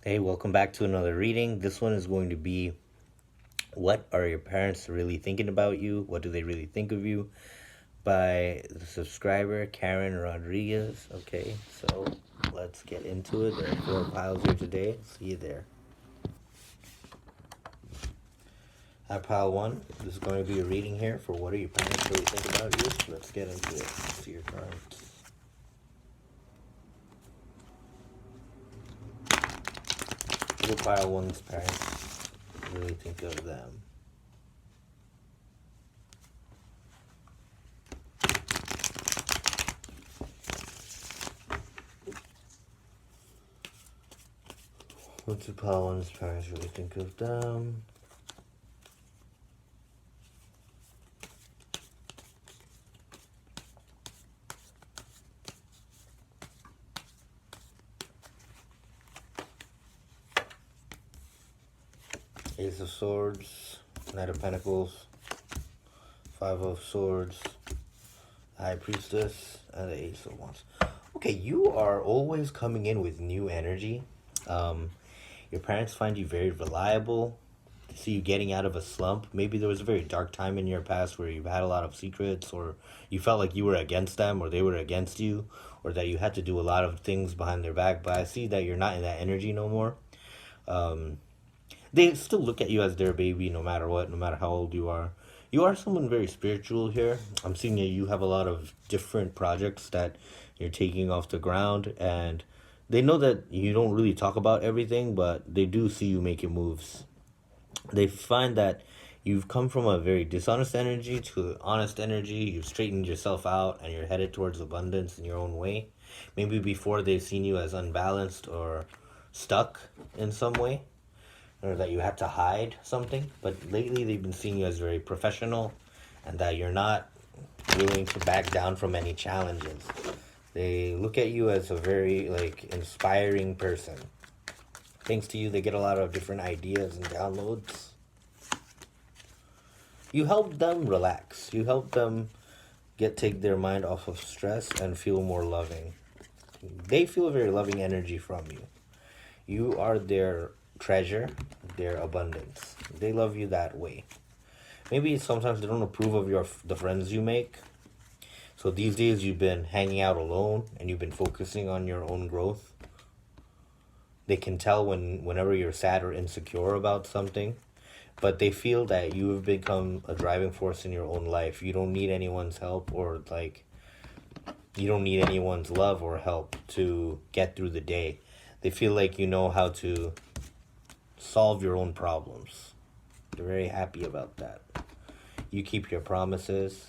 Hey, welcome back to another reading. This one is going to be, what are your parents really thinking about you? What do they really think of you? By the subscriber Karen Rodriguez. Okay, so let's get into it. There are four piles here today. See you there. At pile one, this is going to be a reading here for what are your parents really think about you? Let's get into it. See your cards. What do pile one's parents really think of them? What do pile one's parents really think of them? Ace of Swords, Knight of Pentacles, Five of Swords, High Priestess, and the Ace of Wands. Okay, you are always coming in with new energy. Your parents find you very reliable. They see you getting out of a slump. Maybe there was a very dark time in your past where you've had a lot of secrets, or you felt like you were against them, or they were against you, or that you had to do a lot of things behind their back. But I see that you're not in that energy no more. They still look at you as their baby no matter what, no matter how old you are. You are someone very spiritual here. I'm seeing that you have a lot of different projects that you're taking off the ground, and they know that you don't really talk about everything, but they do see you making moves. They find that you've come from a very dishonest energy to honest energy. You've straightened yourself out and you're headed towards abundance in your own way. Maybe before they've seen you as unbalanced or stuck in some way, or that you had to hide something. But lately they've been seeing you as very professional and that you're not willing to back down from any challenges. They look at you as a very inspiring person. Thanks to you, they get a lot of different ideas and downloads. You help them relax. You help them take their mind off of stress and feel more loving. They feel a very loving energy from you. You are their treasure, their abundance. They love you that way. Maybe sometimes they don't approve of the friends you make. So these days you've been hanging out alone and you've been focusing on your own growth. They can tell whenever you're sad or insecure about something, but they feel that you have become a driving force in your own life. You don't need anyone's help, or you don't need anyone's love or help to get through the day. They feel like you know how to solve your own problems. They're very happy about that. You keep your promises,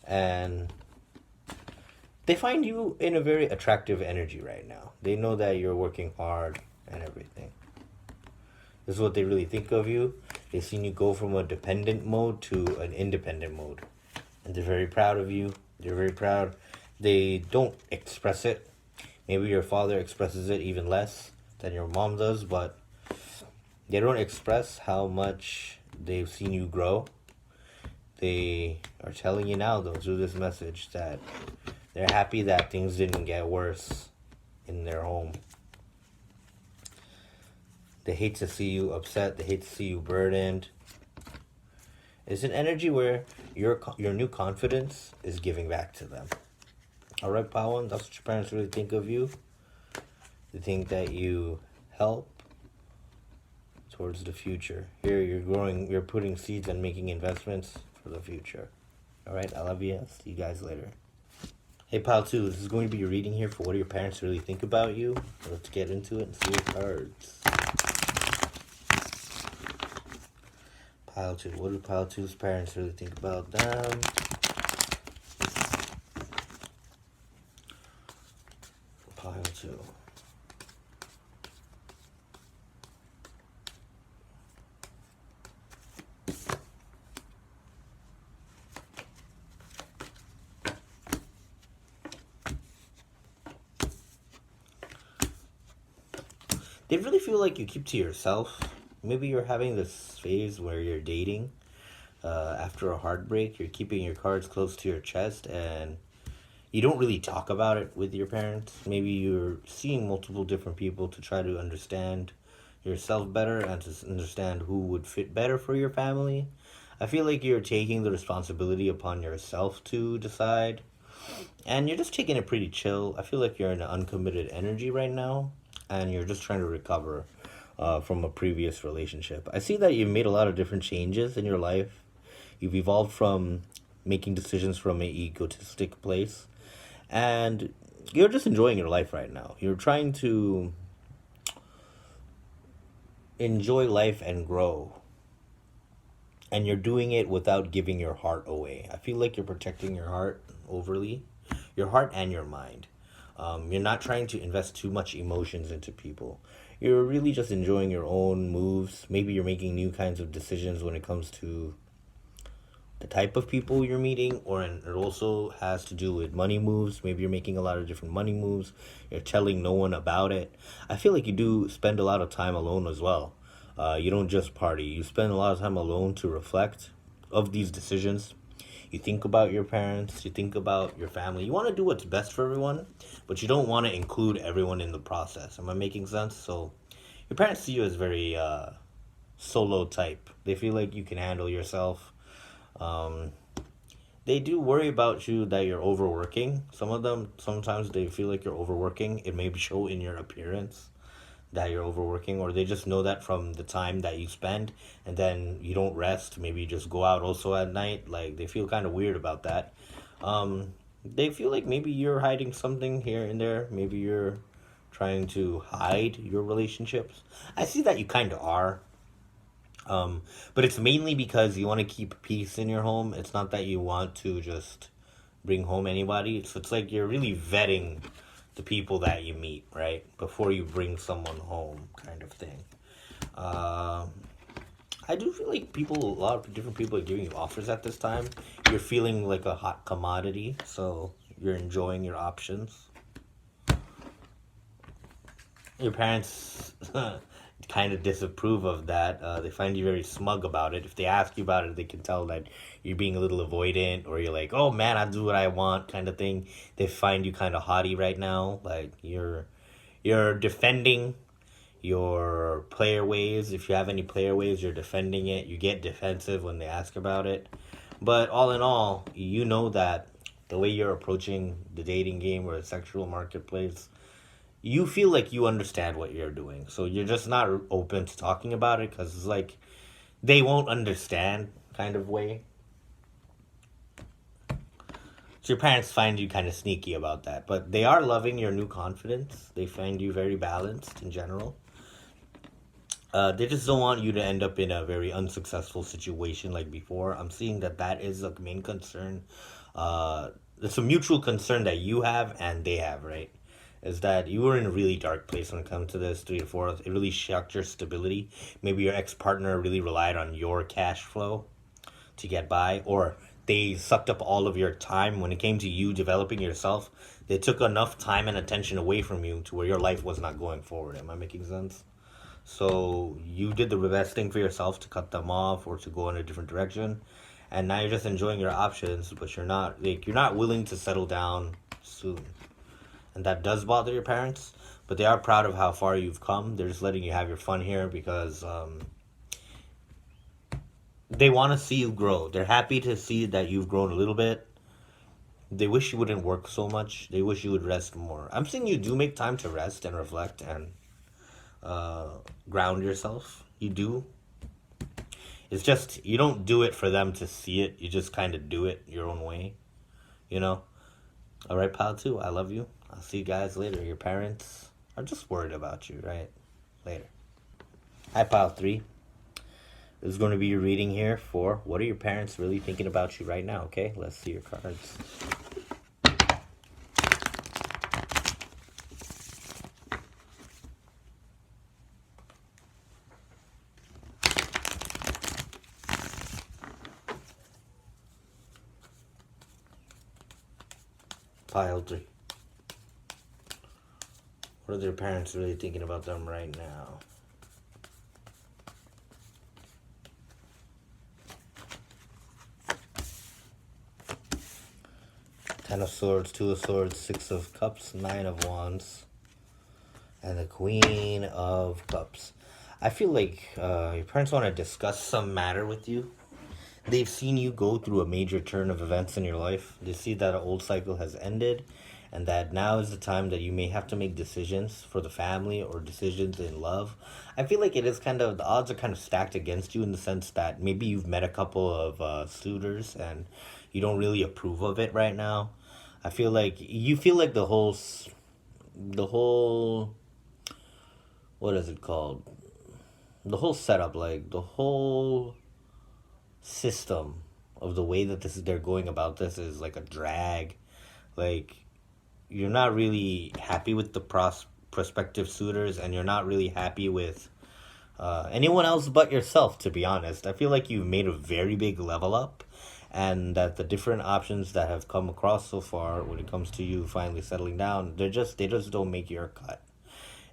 and they find you in a very attractive energy right now. They know that you're working hard and everything. This is what they really think of you. They've seen you go from a dependent mode to an independent mode. And they're very proud of you. They're very proud. They don't express it. Maybe your father expresses it even less than your mom does, but they don't express how much they've seen you grow. They are telling you now, though, through this message, that they're happy that things didn't get worse in their home. They hate to see you upset. They hate to see you burdened. It's an energy where your new confidence is giving back to them. All right, Pawan, that's what your parents really think of you. They think that you help towards the future. Here you're growing, you're putting seeds and making investments for the future. All right, I love you. See you guys later. Hey, Pile 2, this is going to be your reading here for what do your parents really think about you. Let's get into it and see your cards. Pile 2, what do Pile 2's parents really think about them? Pile 2. They really feel like you keep to yourself. Maybe you're having this phase where you're dating. After a heartbreak, you're keeping your cards close to your chest and you don't really talk about it with your parents. Maybe you're seeing multiple different people to try to understand yourself better and to understand who would fit better for your family. I feel like you're taking the responsibility upon yourself to decide, and you're just taking it pretty chill. I feel like you're in an uncommitted energy right now, and you're just trying to recover from a previous relationship. I see that you've made a lot of different changes in your life. You've evolved from making decisions from an egotistic place, and you're just enjoying your life right now. You're trying to enjoy life and grow, and you're doing it without giving your heart away. I feel like you're protecting your heart overly, your heart and your mind. You're not trying to invest too much emotions into people. You're really just enjoying your own moves. Maybe you're making new kinds of decisions when it comes to the type of people you're meeting, or and it also has to do with money moves. Maybe you're making a lot of different money moves. You're telling no one about it. I feel like you do spend a lot of time alone as well. You don't just party. You spend a lot of time alone to reflect of these decisions. You think about your parents. You think about your family. You want to do what's best for everyone, but you don't want to include everyone in the process. Am I making sense? So your parents see you as very solo type. They feel like you can handle yourself. um, they do worry about you that you're overworking. Some of them, sometimes they feel like you're overworking. It may show in your appearance that you're overworking, or they just know that from the time that you spend, and then you don't rest. Maybe you just go out also at night. Like, they feel kind of weird about that. They feel like maybe you're hiding something here and there. Maybe you're trying to hide your relationships. I see that you kind of are. But it's mainly because you want to keep peace in your home. It's not that you want to just bring home anybody. So it's like you're really vetting the people that you meet, right? Before you bring someone home, kind of thing. Um, I do feel like a lot of different people are giving you offers at this time. You're feeling like a hot commodity, so you're enjoying your options. Your parents kind of disapprove of that. They find you very smug about it. If they ask you about it, they can tell that you're being a little avoidant, or you're like, "Oh man, I do what I want," kind of thing. They find you kind of haughty right now. Like, you're defending your player ways. If you have any player ways, you're defending it. You get defensive when they ask about it. But all in all, you know that the way you're approaching the dating game or the sexual marketplace, you feel like you understand what you're doing. So you're just not open to talking about it because it's like they won't understand, kind of way. So your parents find you kind of sneaky about that. But they are loving your new confidence. They find you very balanced in general. They just don't want you to end up in a very unsuccessful situation like before. I'm seeing that that is a main concern. It's a mutual concern that you have and they have, right? Is that you were in a really dark place when it comes to this 3 to 4. It really shocked your stability. Maybe your ex partner really relied on your cash flow to get by, or they sucked up all of your time when it came to you developing yourself. They took enough time and attention away from you to where your life was not going forward. Am I making sense? So you did the best thing for yourself to cut them off or to go in a different direction, and now you're just enjoying your options, but you're not willing to settle down soon, and that does bother your parents. But they are proud of how far you've come. They're just letting you have your fun here because they want to see you grow. They're happy to see that you've grown a little bit. They wish you wouldn't work so much. They wish you would rest more. I'm saying you do make time to rest and reflect and uh, ground yourself. You do. It's just you don't do it for them to see it. You just kind of do it your own way. You know. All right, pal. Two. I love you. I'll see you guys later. Your parents are just worried about you, right? Later. Hi, pal. Three. This is going to be your reading here for what are your parents really thinking about you right now. Okay. Let's see your cards. Pile three. What are their parents really thinking about them right now? Ten of Swords, Two of Swords, Six of Cups, Nine of Wands, and the Queen of Cups. I feel like your parents want to discuss some matter with you. They've seen you go through a major turn of events in your life. They see that an old cycle has ended, and that now is the time that you may have to make decisions for the family or decisions in love. I feel like it is kind of, the odds are kind of stacked against you in the sense that maybe you've met a couple of suitors and you don't really approve of it right now. I feel like you feel like the whole, what is it called? The whole setup, like the whole system of the way that they're going about this is like a drag. Like, you're not really happy with the prospective suitors, and you're not really happy with anyone else but yourself, to be honest. I feel like you've made a very big level up, and that the different options that have come across so far when it comes to you finally settling down, they just don't make your cut.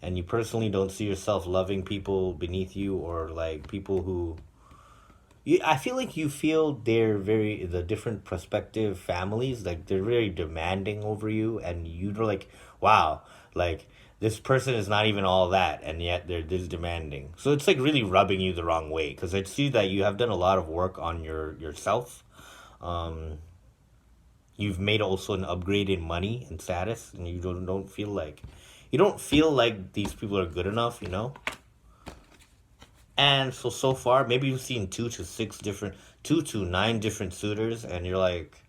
And you personally don't see yourself loving people beneath you, or like people who I feel like you feel they're very, the different prospective families, like they're very demanding over you, and you're like, wow, like this person is not even all that, and yet they're this demanding. So it's like really rubbing you the wrong way, because I see that you have done a lot of work on yourself. Um, you've made also an upgrade in money and status, and you don't feel like these people are good enough, you know. And so far, maybe you've seen two to nine different suitors, and you're like,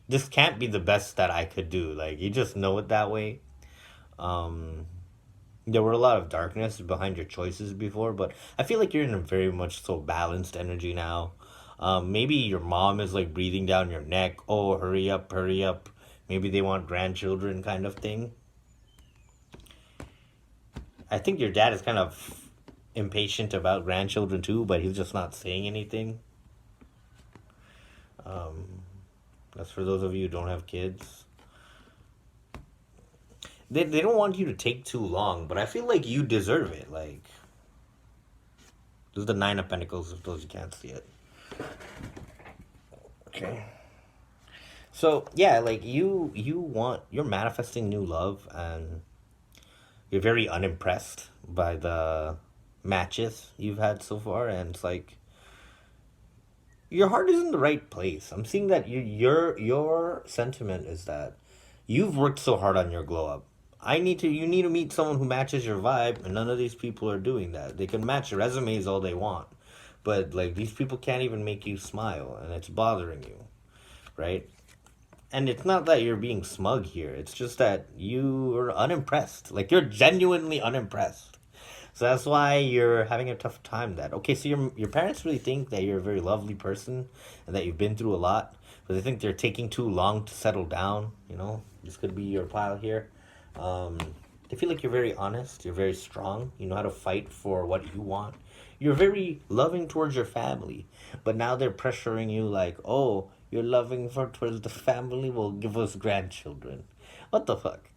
this can't be the best that I could do. Like, you just know it that way. Um, there were a lot of darkness behind your choices before, but I feel like you're in a very much so balanced energy now. Maybe your mom is like breathing down your neck. Oh, hurry up, hurry up. Maybe they want grandchildren, kind of thing. I think your dad is kind of impatient about grandchildren too, but he's just not saying anything. Um, that's for those of you who don't have kids. They don't want you to take too long, but I feel like you deserve it. Like, this is the Nine of Pentacles, if those you can't see it. Okay. So yeah, like you're manifesting new love, and you're very unimpressed by the matches you've had so far, and it's like your heart is in the right place. I'm seeing that your sentiment is that you've worked so hard on your glow up. You need to meet someone who matches your vibe, and none of these people are doing that. They can match resumes all they want, but like these people can't even make you smile, and it's bothering you, right? And it's not that you're being smug here. It's just that you are unimpressed. Like, you're genuinely unimpressed. So that's why you're having a tough time. That okay? So your parents really think that you're a very lovely person and that you've been through a lot, but they think they're taking too long to settle down. You know, this could be your pile here. Um, they feel like you're very honest. You're very strong. You know how to fight for what you want. You're very loving towards your family, but now they're pressuring you like, oh, you're loving for towards the family. Will give us grandchildren. What the fuck?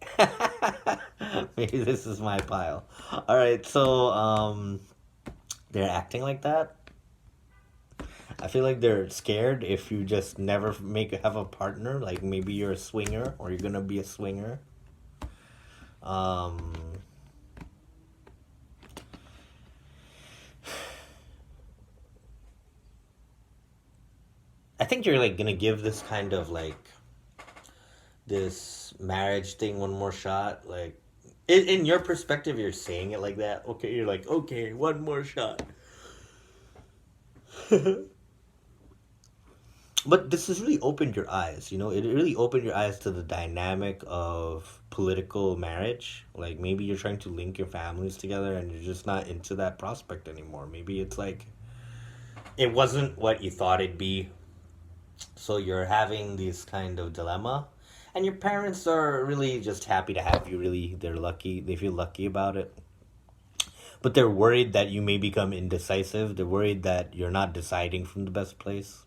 Maybe this is my pile. All right, so they're acting like that. I feel like they're scared if you just never have a partner. Like maybe you're a swinger or you're gonna be a swinger. Um, I think you're like gonna give this kind of like this marriage thing one more shot. Like in your perspective, you're saying it like that. Okay, you're like, okay, one more shot. But this has really opened your eyes, you know, it really opened your eyes to the dynamic of political marriage. Like maybe you're trying to link your families together and you're just not into that prospect anymore. Maybe it's like it wasn't what you thought it'd be. So you're having this kind of dilemma. And your parents are really just happy to have you, really. They're lucky. They feel lucky about it. But they're worried that you may become indecisive. They're worried that you're not deciding from the best place.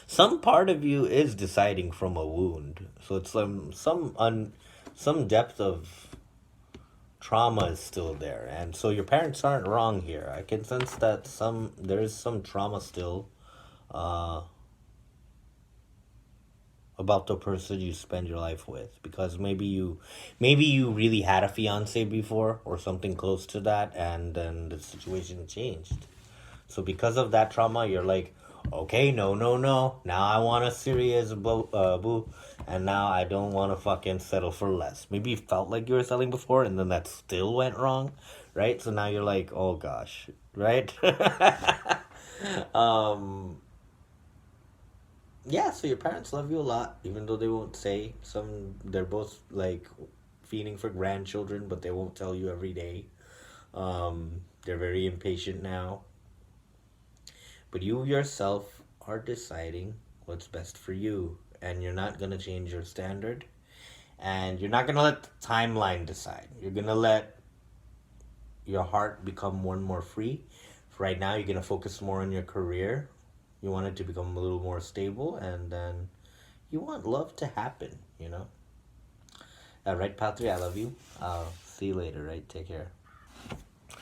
Some part of you is deciding from a wound. So it's some depth of trauma is still there. And so your parents aren't wrong here. I can sense that there is some trauma still. Uh about the person you spend your life with, because maybe you really had a fiance before or something close to that, and then the situation changed. So because of that trauma, you're like, okay, no, no, no. Now I want a serious boo, and now I don't want to fucking settle for less. Maybe you felt like you were settling before, and then that still went wrong, right? So now you're like, oh gosh, right? um, yeah. So your parents love you a lot, even though they won't say. They're both like feeding for grandchildren, but they won't tell you every day. They're very impatient now. But you yourself are deciding what's best for you. And you're not going to change your standard. And you're not going to let the timeline decide. You're going to let your heart become more and more free. For right now, you're going to focus more on your career. You want it to become a little more stable. And then you want love to happen, you know? Right, Patri, I love you. I'll see you later, right? Take care.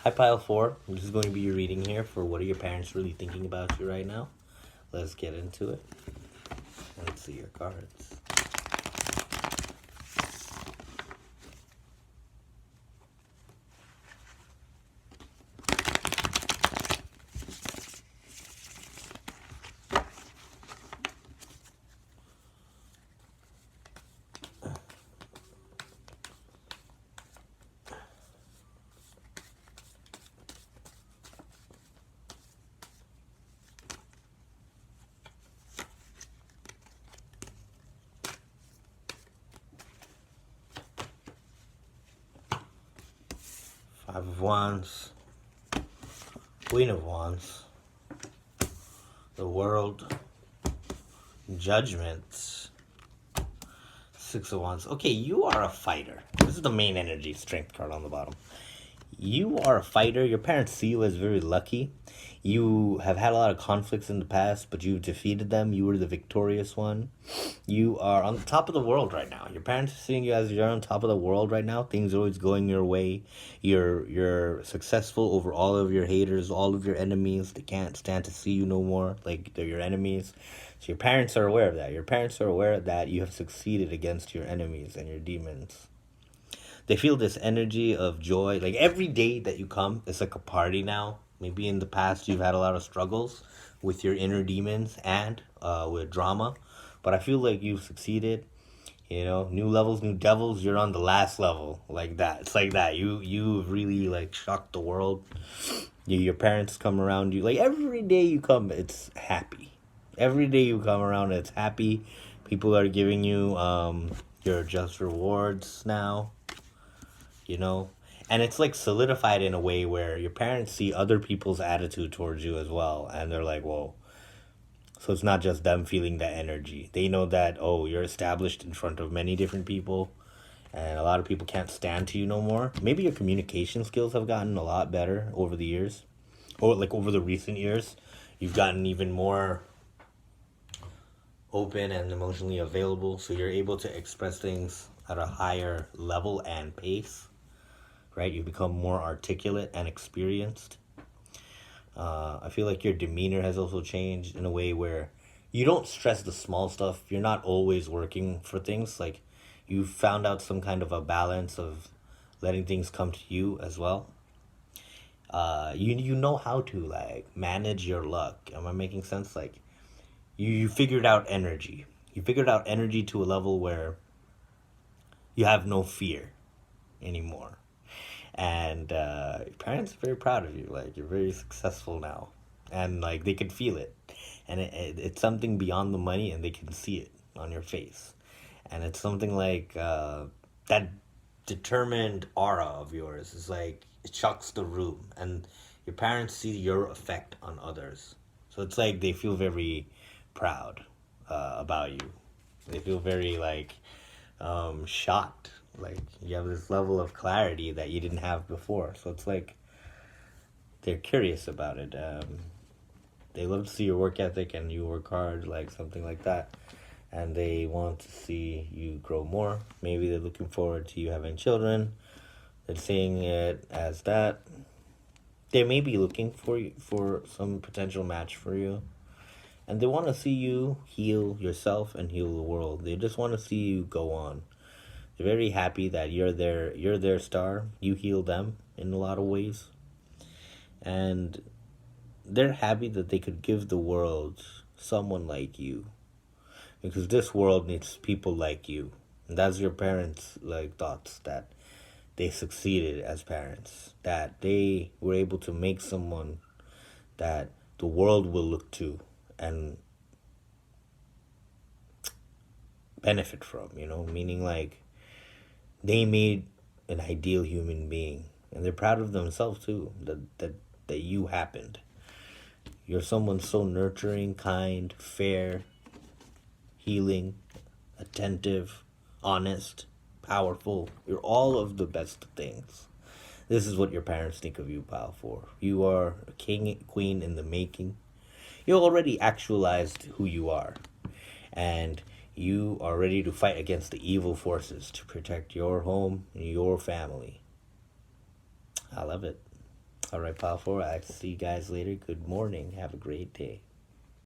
Hi, Pile 4. This is going to be your reading here for what are your parents really thinking about you right now. Let's get into it. Let's see your cards. Five of Wands, Queen of Wands, the World, Judgment, Six of Wands. Okay, you are a fighter. This is the main energy strength card on the bottom. You are a fighter. Your parents see you as very lucky. You have had a lot of conflicts in the past, but you've defeated them. You were the victorious one. You are on the top of the world right now. Your parents are seeing you as you're on top of the world right now. Things are always going your way. You're successful over all of your haters, all of your enemies. They can't stand to see you no more. Like they're your enemies. So your parents are aware of that. Your parents are aware that you have succeeded against your enemies and your demons. They feel this energy of joy. Like every day that you come, it's like a party now. Maybe in the past you've had a lot of struggles with your inner demons and with drama, but I feel like you've succeeded. You know, new levels, new devils. You're on the last level, like that. It's like that. You've really like shocked the world. Your parents come around you. Like every day you come, it's happy. Every day you come around, it's happy. People are giving you your just rewards now, you know, and it's like solidified in a way where your parents see other people's attitude towards you as well, and they're like, whoa. So it's not just them feeling that energy. They know that, oh, you're established in front of many different people, and a lot of people can't stand to you no more. Maybe your communication skills have gotten a lot better over the years, or like over the recent years. You've gotten even more open and emotionally available, so you're able to express things at a higher level and pace, right? You become more articulate and experienced. I feel like your demeanor has also changed in a way where you don't stress the small stuff. You're not always working for things. Like you found out some kind of a balance of letting things come to you as well. You know how to like manage your luck. Am I making sense? Like you figured out energy. You figured out energy to a level where you have no fear anymore. And your parents are very proud of you. Like you're very successful now, and like they can feel it, and it's something beyond the money, and they can see it on your face, and it's something like that determined aura of yours is like it shocks the room, and your parents see your effect on others, so it's like they feel very proud about you. They feel very like shocked. Like you have this level of clarity that you didn't have before. So it's like they're curious about it. They love to see your work ethic and you work hard, like something like that. And they want to see you grow more. Maybe they're looking forward to you having children. They're seeing it as that. They may be looking for you, for some potential match for you. And they want to see you heal yourself and heal the world. They just want to see you go on. They're very happy that you're their star. You heal them in a lot of ways. And they're happy that they could give the world someone like you. Because this world needs people like you. And that's your parents' like thoughts, that they succeeded as parents, that they were able to make someone that the world will look to and benefit from, meaning like they made an ideal human being, and they're proud of themselves too, that you happened. You're someone so nurturing, kind, fair, healing, attentive, honest, powerful. You're all of the best things. This is what your parents think of you, pal, for. You are a king, queen in the making. You already actualized who you are. And you are ready to fight against the evil forces to protect your home and your family. I love it. All right, pal, for. I'll see you guys later. Good morning. Have a great day.